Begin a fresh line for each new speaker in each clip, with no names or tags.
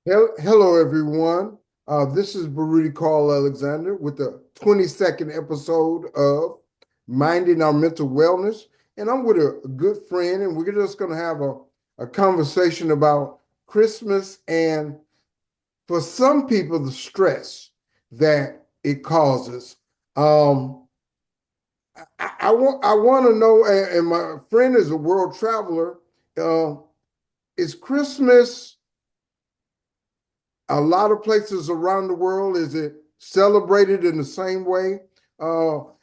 Hello, everyone. This is Baruti Carl Alexander with the 22nd episode of Minding Our Mental Wellness. And I'm with a good friend, and we're just going to have a conversation about Christmas and, for some people, the stress that it causes. Um, I want to know, and my friend is a world traveler. Uh, is Christmas a lot of places around the world? Is it celebrated in the same way?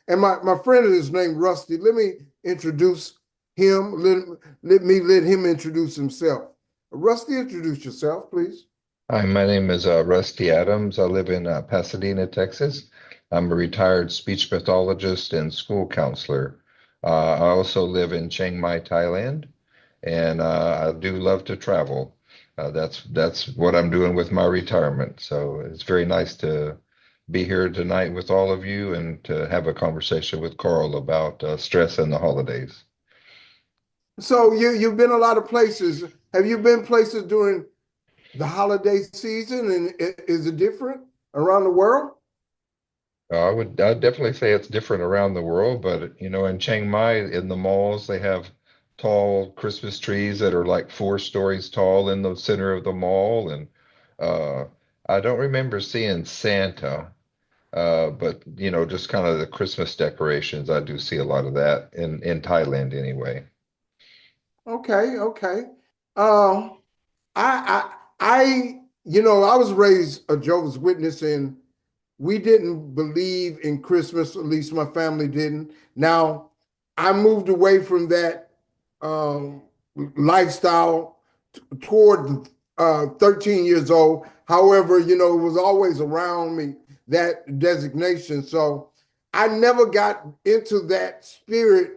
And my friend is named Rusty. Let me introduce him. Let him introduce himself. Rusty, introduce yourself, please.
Hi, my name is Rusty Adams. I live in Pasadena, Texas. I'm a retired speech pathologist and school counselor. I also live in Chiang Mai, Thailand, and I do love to travel. That's what I'm doing with my retirement. So it's very nice to be here tonight with all of you and to have a conversation with Carl about stress and the holidays.
So you've been a lot of places. Have you been places during the holiday season, and is it different around the world?
I'd definitely say it's different around the world, but in Chiang Mai, in the malls, they have tall Christmas trees that are like 4 stories tall in the center of the mall. And uh, I don't remember seeing Santa, but just kind of the Christmas decorations. I do see a lot of that in Thailand anyway.
Okay, okay. Um, I was raised a Jehovah's Witness, and we didn't believe in Christmas. At least my family didn't. Now, I moved away from that um, lifestyle toward 13 years old. However, it was always around me, that designation. So I never got into that spirit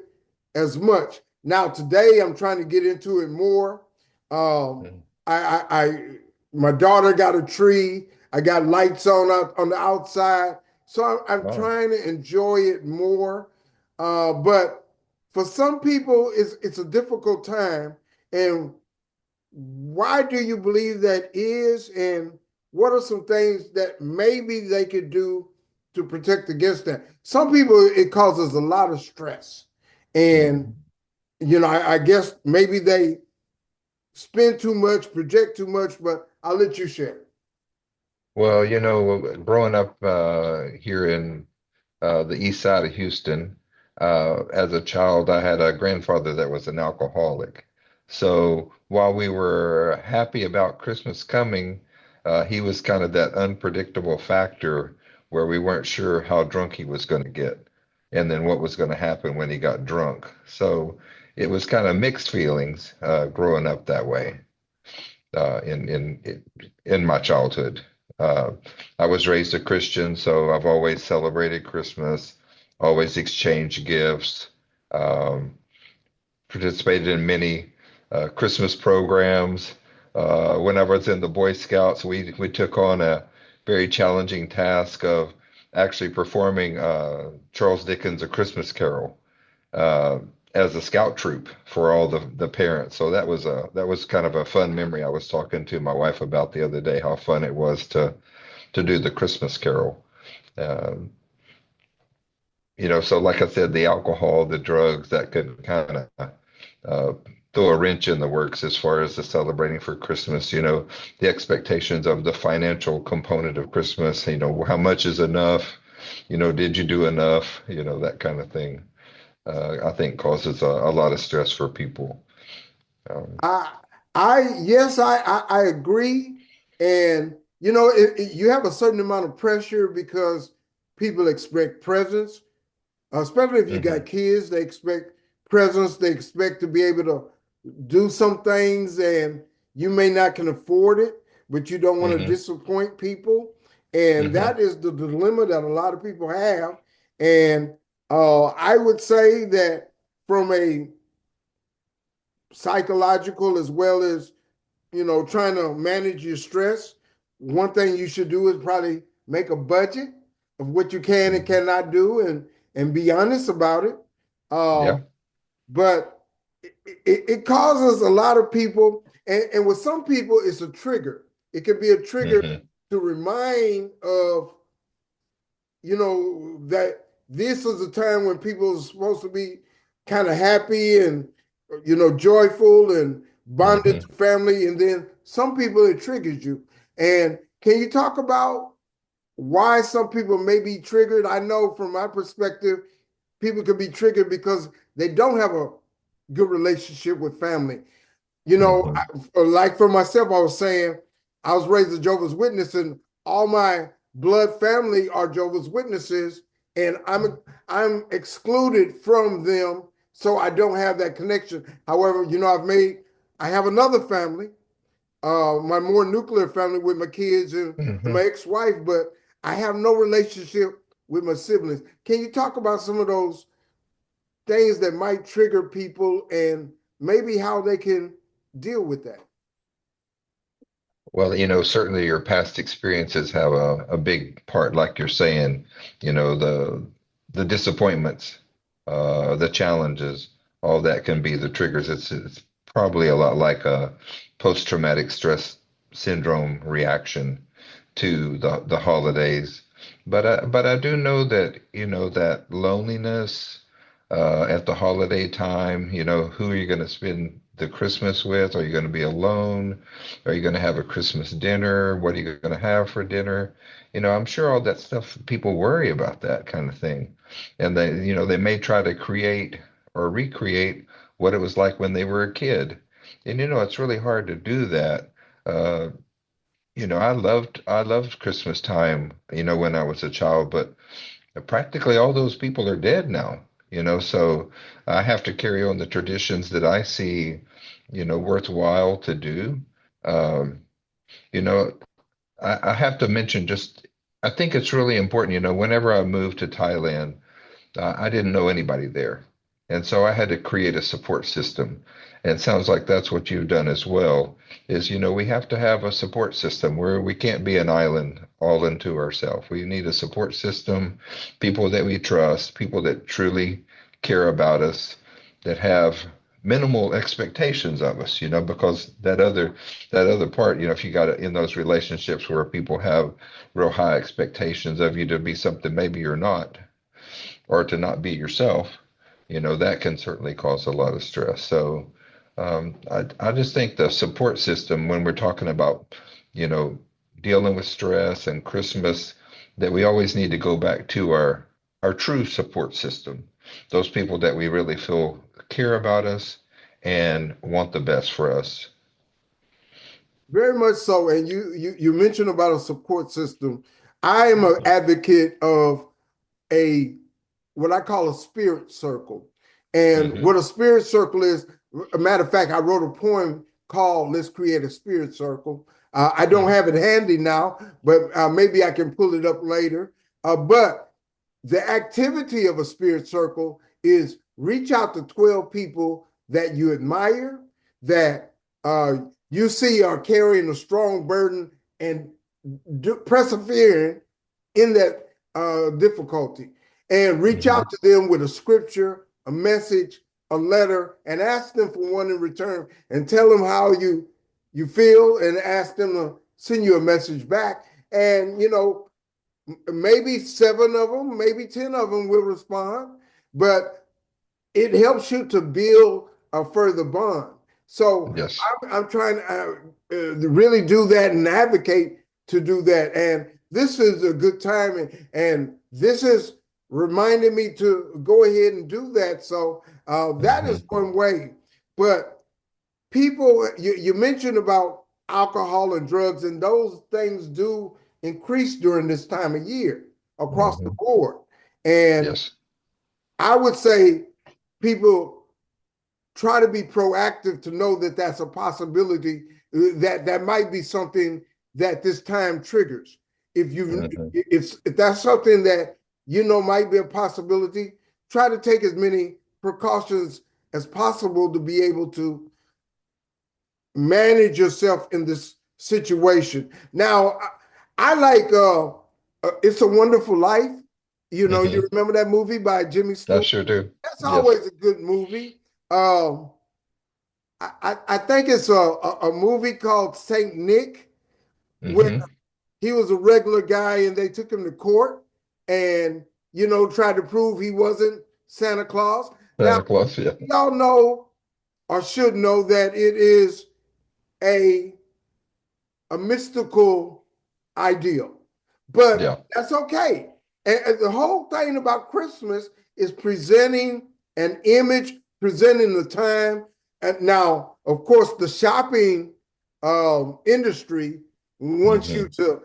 as much. Now, today, I'm trying to get into it more. Um,
Mm.
I my daughter got a tree. I got lights on the outside, so I'm
Wow.
trying to enjoy it more. But for some people, it's a difficult time. And why do you believe that is? And what are some things that maybe they could do to protect against that? Some people, it causes a lot of stress, and
Mhm.
I guess maybe they spend too much, project too much. But I'll let you share.
Well, growing up here in the east side of Houston. As a child, I had a grandfather that was an alcoholic. So while we were happy about Christmas coming, he was kind of that unpredictable factor where we weren't sure how drunk he was going to get and then what was going to happen when he got drunk. So it was kind of mixed feelings growing up that way in my childhood. Uh, I was raised a Christian, so I've always celebrated Christmas, always exchanged gifts, um, participated in many Christmas programs. When I was in the Boy Scouts, we took on a very challenging task of actually performing Charles Dickens' A Christmas Carol uh, as a scout troop for all the parents. So that was kind of a fun memory. I was talking to my wife about the other day how fun it was to do the Christmas Carol. Um, so like I said, the alcohol, the drugs, that could kind of uh, throw a wrench in the works as far as the celebrating for Christmas. The expectations of the financial component of Christmas. How much is enough? Did you do enough? That kind of thing. I think causes a lot of stress for people. Um,
I, yes, I agree. And you have a certain amount of pressure because people expect presents, especially if you got
mhm,
kids. They expect presents. They expect to be able to do some things, and you may not can afford it, but you don't want to
mhm,
disappoint people. And
mhm,
that is the dilemma that a lot of people have. And I would say that from a psychological as well as trying to manage your stress, one thing you should do is probably make a budget of what you can and
mhm.
cannot do, and be honest about it. Uh,
Yeah.
but it causes a lot of people, and with some people, it's a trigger. It could be a trigger
Hmm.
to remind of, that this is a time when people are supposed to be kind of happy and, joyful and bonded to
Hmm.
family. And then some people, it triggers you. And can you talk about why some people may be triggered? I know from my perspective, people could be triggered because they don't have a good relationship with family.
Hmm.
Like for myself, I was saying, I was raised a Jehovah's Witness, and all my blood family are Jehovah's Witnesses, and I'm excluded from them, so I don't have that connection. However, I have another family, my more nuclear family with my kids and my
Hmm.
ex-wife, but I have no relationship with my siblings. Can you talk about some of those things that might trigger people and maybe how they can deal with that?
Well, certainly your past experiences have a big part, like you're saying, the disappointments, the challenges, all that can be the triggers. It's probably a lot like a post-traumatic stress syndrome reaction to the holidays. But I do know that that loneliness at the holiday time. Who are you going to spend the Christmas with? Are you going to be alone? Are you going to have a Christmas dinner? What are you going to have for dinner? I'm sure all that stuff, people worry about that kind of thing. And they may try to create or recreate what it was like when they were a kid. And it's really hard to do that. Uh, I loved Christmas time, when I was a child, but practically all those people are dead now, so I have to carry on the traditions that I see, worthwhile to do. Um, you know, I have to mention just, I think it's really important, whenever I moved to Thailand, I didn't know anybody there. And so I had to create a support system. And it sounds like that's what you've done as well, is, we have to have a support system where we can't be an island all into ourselves. We need a support system, people that we trust, people that truly care about us, that have minimal expectations of us, because that other part, if you got in those relationships where people have real high expectations of you to be something maybe you're not, or to not be yourself, that can certainly cause a lot of stress. So I just think the support system, when we're talking about, you know, dealing with stress and Christmas, that we always need to go back to our true support system, those people that we really feel care about us and want the best for us.
Very much so. And you mentioned about a support system. I am an advocate of a what I call a spirit circle. And
Hmm.
what a spirit circle is, a matter of fact, I wrote a poem called Let's Create a Spirit Circle. I don't
Hmm.
have it handy now, but maybe I can pull it up later. But the activity of a spirit circle is reach out to 12 people that you admire, that you see are carrying a strong burden and persevering in that difficulty, and reach out
Hmm.
to them with a scripture, a message, a letter, and ask them for one in return, and tell them how you feel, and ask them to send you a message back. And maybe seven of them, maybe 10 of them will respond, but it helps you to build a further bond. So
Yes.
I'm trying to really do that and advocate to do that. And this is a good time. And this is reminding me to go ahead and do that. So that is
Hmm.
one way. But people, you mentioned about alcohol and drugs, and those things do increase during this time of year across the
Hmm.
board. And
Yes.
I would say people try to be proactive to know that that's a possibility, that might be something that this time triggers. If you
Hmm.
if that's something that might be a possibility, try to take as many precautions as possible to be able to manage yourself in this situation. Now, I like It's a Wonderful Life. You
Hmm.
remember that movie by Jimmy
I
Stewart?
sure do.
That's
Yes.
always a good movie. Um, I think it's a movie called Saint Nick. where
Hmm.
he was a regular guy and they took him to court and, tried to prove he wasn't Santa Claus. Now,
Santa Claus, yeah.
y'all know or should know that it is a a mystical ideal, but
Yeah.
that's okay. And the whole thing about Christmas is presenting an image, presenting the time. And now, of course, the shopping industry wants you
Hmm.
to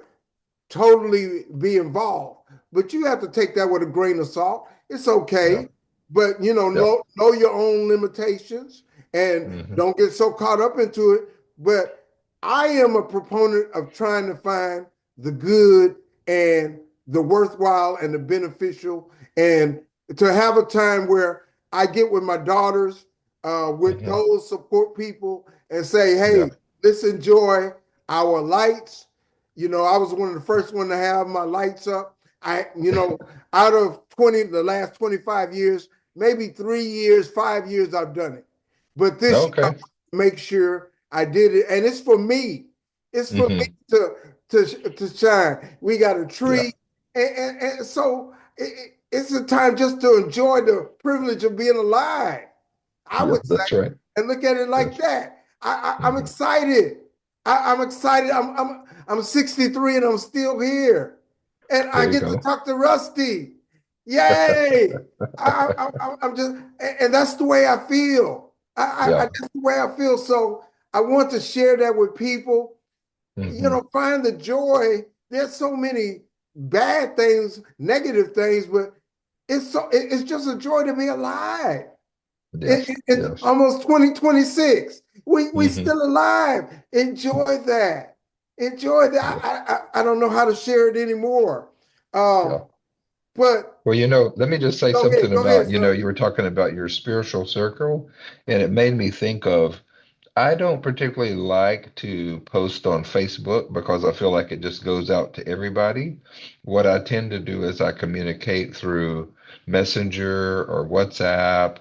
totally be involved. But you have to take that with a grain of salt. It's
Yeah.
okay, but
Yeah.
know your own limitations and
Hmm.
don't get so caught up into it. But I am a proponent of trying to find the good and the worthwhile and the beneficial, and to have a time where I get with my daughters, with
Hmm.
those support people, and say,
Yeah.
"Hey, let's enjoy our lights." I was one of the first one to have my lights up. Out of the last 25 years, maybe 3 years, 5 years, I've done it. But this year, I
Okay.
make sure I did it, and it's for me. It's for me
Hmm.
to shine. We got a
Yeah.
tree, and so it's a time just to enjoy the privilege of being alive. I
Yeah.
would
That's
say,
right.
and look at it like
Yes.
that. I'm
Hmm.
excited. I'm excited. I'm 63 and I'm still here, and I
There you
get to
go.
talk to Rusty. Yay! I'm just, and that's the way I feel.
Yeah.
That's the way I feel. So I want to share that with people.
Hmm.
Find the joy. There's so many bad things, negative things, but it's just a joy to be alive.
Yes.
It's
Yes.
almost 2026. We
Hmm.
still alive. Enjoy that. Enjoy that.
Yeah.
I don't know how to share it anymore.
Yeah.
Um, but
Well, let me just say something
go ahead,
about,
son.
you were talking about your spiritual circle, and it made me think of, I don't particularly like to post on Facebook because I feel like it just goes out to everybody. What I tend to do is I communicate through Messenger or WhatsApp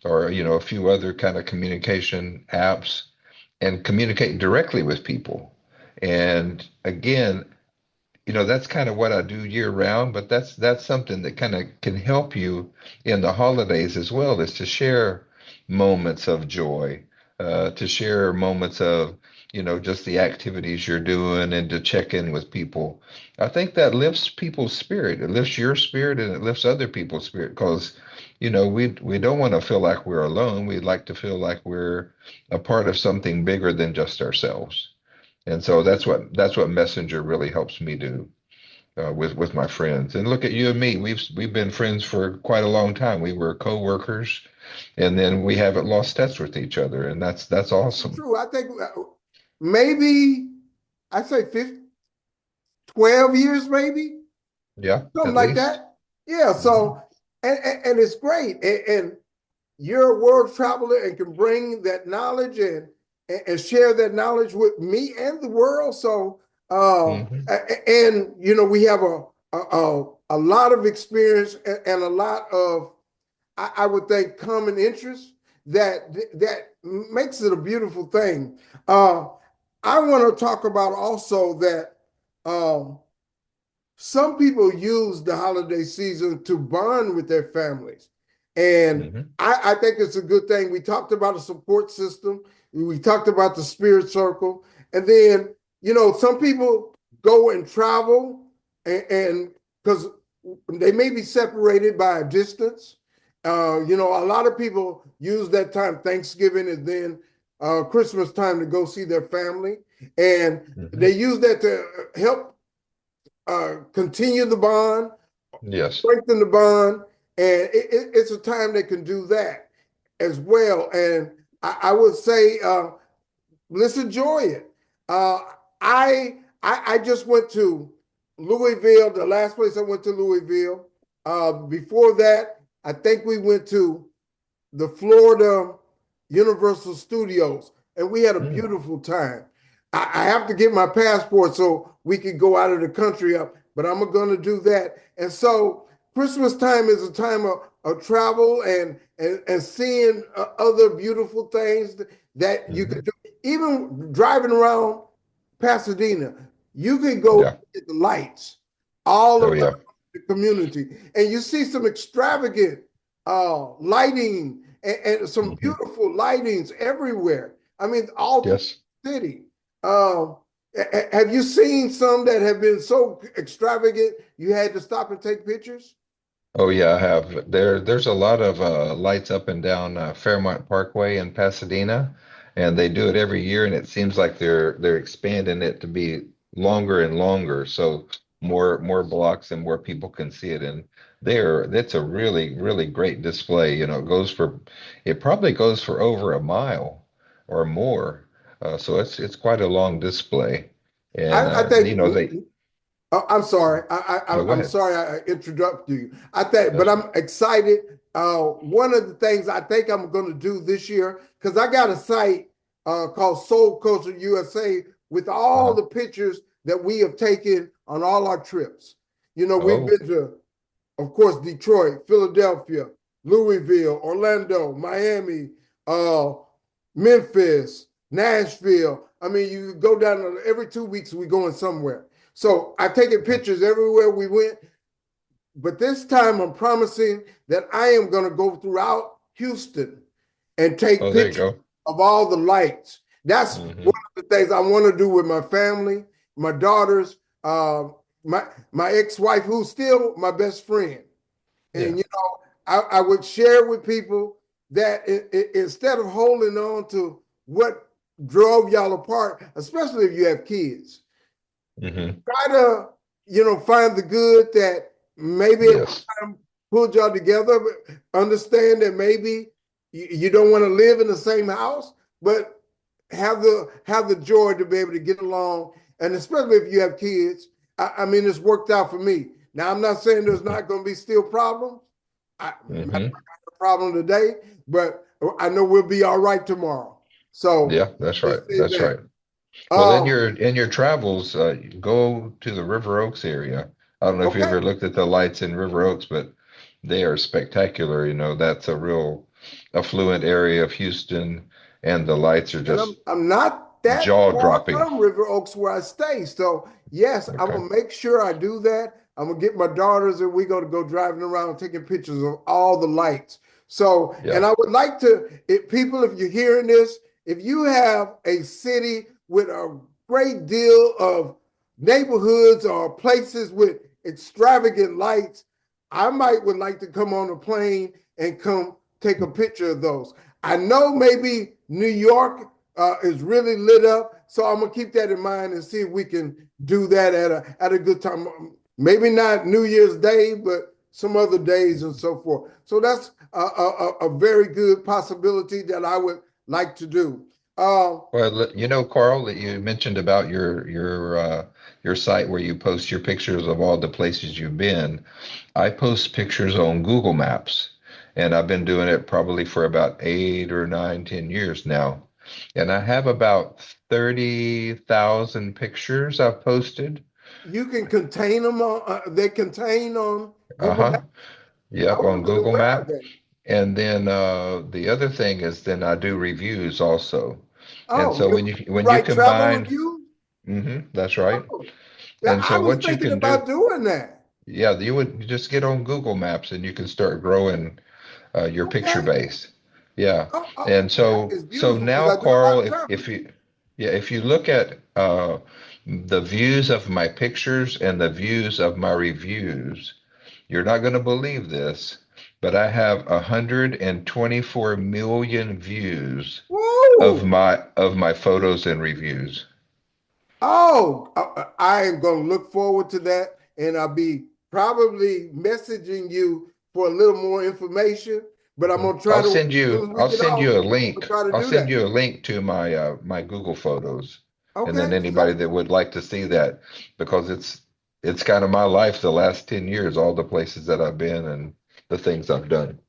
or, a few other kind of communication apps and communicate directly with people. And again, that's kind of what I do year round, but that's something that kind of can help you in the holidays as well, is to share moments of joy, to share moments of, just the activities you're doing and to check in with people. I think that lifts people's spirit. It lifts your spirit and it lifts other people's spirit because, we don't want to feel like we're alone. We'd like to feel like we're a part of something bigger than just ourselves. And so that's what Messenger really helps me do with my friends. And look at you and me. We've been friends for quite a long time. We were co-workers, and then we haven't lost touch with each other, and that's
That's so
awesome.
true. I think maybe I say 15, 12 years, maybe
Yeah,
something
at
like
least.
that. Yeah.
Hmm.
So and it's great. And you're a world traveler and can bring that knowledge and share that knowledge with me and the world. So,
Hmm.
and we have a lot of experience and a lot of, I would think, common interests that makes it a beautiful thing. Uh, I want to talk about also that um, some people use the holiday season to bond with their families. And
Hmm.
I think it's a good thing. We talked about a support system, we talked about the spirit circle. And then, some people go and travel and because they may be separated by a distance. A lot of people use that time, Thanksgiving and then Christmas time, to go see their family. And
Hmm.
they use that to help continue the bond,
Yes.
strengthen the bond, and it's a time they can do that as well. And I would say, let's enjoy it. Uh, I just went to Louisville. The last place I went to Louisville. Before that, I think we went to the Florida Universal Studios, and we had a
Mm.
beautiful time. I have to get my passport so we could go out of the country up, but I'm going to do that. And so Christmas time is a time of travel and seeing other beautiful things that you
Hmm.
could do. Even driving around Pasadena, you can go
Yeah.
at the lights all
Oh
around
yeah.
the community, and you see some extravagant lighting and some
Hmm.
beautiful lightings everywhere. I mean, all through
Yes.
the city. Um, have you seen some that have been so extravagant you had to stop and take pictures?
Oh yeah, I have. There's a lot of lights up and down Fairmont Parkway in Pasadena, and they do it every year, and it seems like they're expanding it to be longer and longer, so more blocks and more people can see it. And that's a really great display. It probably goes for over a mile or more, so it's quite a long display. And
I think
they
I'm sorry.
no, go
I'm
ahead.
sorry I interrupted you. I think, but
That's
I'm excited. One of the things I think I'm going to do this year, because I got a site called Soul Culture USA with all
uh-huh.
the pictures that we have taken on all our trips. You know, we've
Oh
been to, of course, Detroit, Philadelphia, Louisville, Orlando, Miami, uh, Memphis, Nashville. I mean, you go down every 2 weeks, we going somewhere. So I've taken pictures everywhere we went, but this time I'm promising that I am going to go throughout Houston and take
oh, there you
pictures
go.
of all the lights. That's one
Hmm.
of the things I want to do with my family, my daughters, my ex-wife, who's still my best friend.
Yeah.
And I would share with people that instead of holding on to what drove y'all apart, especially if you have kids,
Hmm.
try to find the good that maybe at one
Yes.
time pulled y'all together. But understand that maybe you don't want to live in the same house, but have the joy to be able to get along, and especially if you have kids. I mean, it's worked out for me. Now, I'm not saying there's
Hmm.
not going to be still problems. Matter of fact,
Hmm.
I have a problem today, but I know we'll be all right tomorrow. So
Yeah, that's
let's
right.
say
That's
that.
right. Well,
Um,
in your travels, go to the River Oaks area. I don't know if you
okay.
ever looked at the lights in River Oaks, but they are spectacular. That's a real affluent area of Houston, and the lights are
And I'm
just
I'm not that far
jaw-dropping.
from River Oaks where I stay. So yes, I'm
Okay.
gonna make sure I do that. I'm gonna get my daughters and we're gonna go driving around taking pictures of all the lights. So, and
Yeah.
I would like to, if people, if you're hearing this, if you have a city with a great deal of neighborhoods or places with extravagant lights, I might would like to come on a plane and come take a picture of those. I know maybe New York is really lit up. So I'm gonna keep that in mind and see if we can do that at a good time. Maybe not New Year's Day, but some other days and so forth. So that's a very good possibility that I would like to do. Uh,
Well, Carl, that you mentioned about your site where you post your pictures of all the places you've been. I post pictures on Google Maps, and I've been doing it probably for about 8 or 9, 10 years now. And I have about 30,000 pictures I've posted.
you can contain them on. They contain on Google
Uh-huh.
Maps. I
Yep, on
wasn't
Google
aware of
Map.
that.
And then the other thing is then I do reviews also. And
Oh,
so
you, you
when you
write travel
combine,
reviews?
that's right.
Oh, yeah,
And
I
so
was
what you
thinking
can
about
do,
doing that.
yeah, you just get on Google Maps and you can start growing your picture
Okay.
base. Yeah.
Oh,
And
that
so
is
so
beautiful because
now,
I do a lot
Carl,
of
if
traveling.
you yeah, if you look at the views of my pictures and the views of my reviews, you're not going to believe this, but I have 124 million views
Whoa!
of my photos and reviews.
Oh, I am going to look forward to that, and I'll be probably messaging you for a little more information. But I'm
Mhm.
going to try to, as soon as we
I'll
get
send
off,
you a
we'll
link.
try to
I'll
do
send
that.
you a link to my Google Photos. And then
Okay.
anybody that would like to see that, because it's kind of my life the last 10 years, all the places that I've been and the things I've done.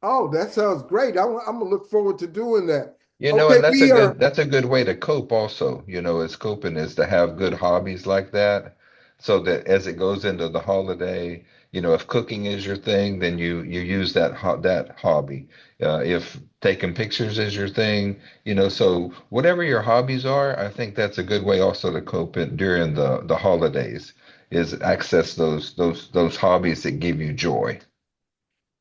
Oh, that sounds great. I'm going to look forward to doing that.
And
Okay, we are.
that's a good way to cope also. As coping is to have good hobbies like that, so that as it goes into the holiday, If cooking is your thing, then you use that hobby. If taking pictures is your thing, so whatever your hobbies are, I think that's a good way also to cope it during the holidays, is access those hobbies that give you joy.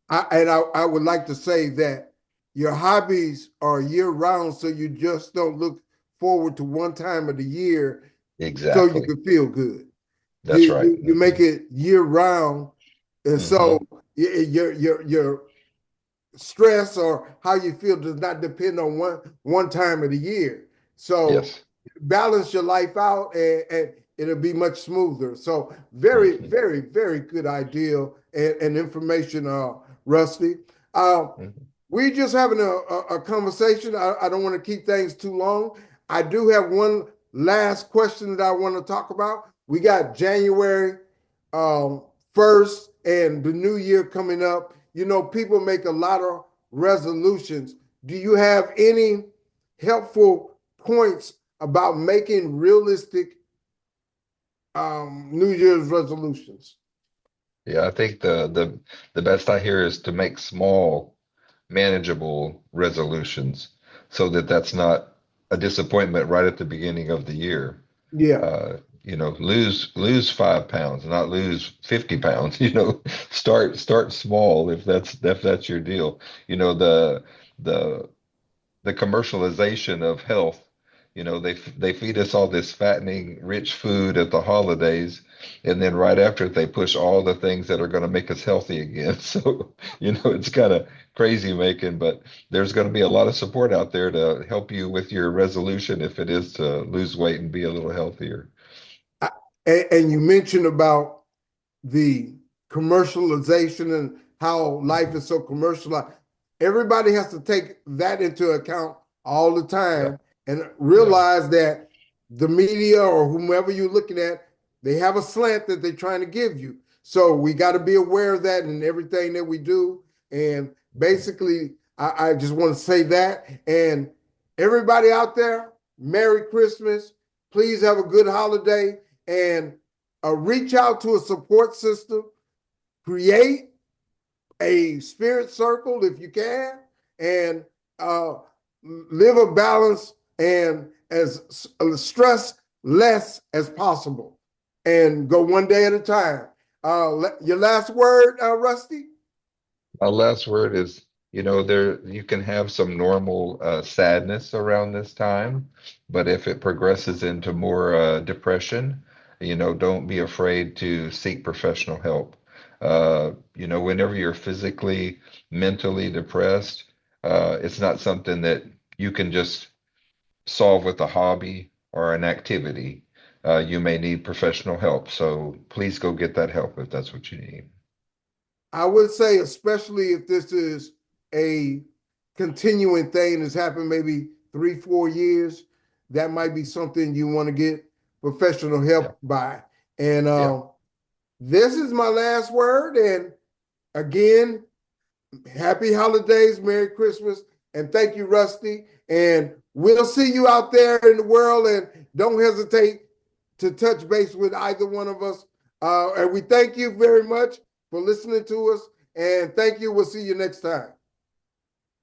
I would like to say that your hobbies are year round, so you just don't look forward to one time of the year so you
Exactly.
can feel good.
That's right.
You make it year round, and so
Hmm.
your stress or how you feel does not depend on one time of the year. So
Yes.
balance your life out, and it'll be much smoother. So very,
Hmm.
very, very good idea and information, Rusty. Uh,
Hmm.
we just having a conversation. I don't want to keep things too long. I do have one last question that I want to talk about. We got January 1st and the new year coming up. You know, people make a lot of resolutions. Do you have any helpful points about making realistic New Year's resolutions?
Yeah, I think the best I hear is to make small, manageable resolutions so that that's not a disappointment right at the beginning of the year.
Yeah.
Lose 5 pounds, not lose 50 pounds. Start small if that's your deal. The the commercialization of health. They feed us all this fattening, rich food at the holidays, and then right after it, they push all the things that are going to make us healthy again. So, it's kind of crazy making, but there's going to be a lot of support out there to help you with your resolution if it is to lose weight and be a little healthier.
I, and you mentioned about the commercialization and how life
Hmm.
is so commercialized. Everybody has to take that into account all the
Yeah,
time and
yeah.
realize that the media or whomever you're looking at, they have a slant that they're trying to give you. So we got to be aware of that in everything that we do. And
Mhm.
basically, I just want to say that. And everybody out there, Merry Christmas. Please have a good holiday and reach out to a support system, create a spirit circle if you can, and uh, live a balance and as stress less as possible, and go one day at a time. Your last word, Rusty?
My last word is, there you can have some normal sadness around this time, but if it progresses into more depression, don't be afraid to seek professional help. Whenever you're physically, mentally depressed, it's not something that you can just solve with a hobby or an activity. You may need professional help, so please go get that help if that's what you need.
I would say, especially if this is a continuing thing that's happened maybe 3, 4 years, that might be something you want to get professional
Yeah,
help by. And
yeah.
this is my last word. And again, happy holidays, Merry Christmas, and thank you, Rusty. And we'll see you out there in the world. And don't hesitate to touch base with either one of us. And we thank you very much for listening to us. And thank you. We'll see you next time.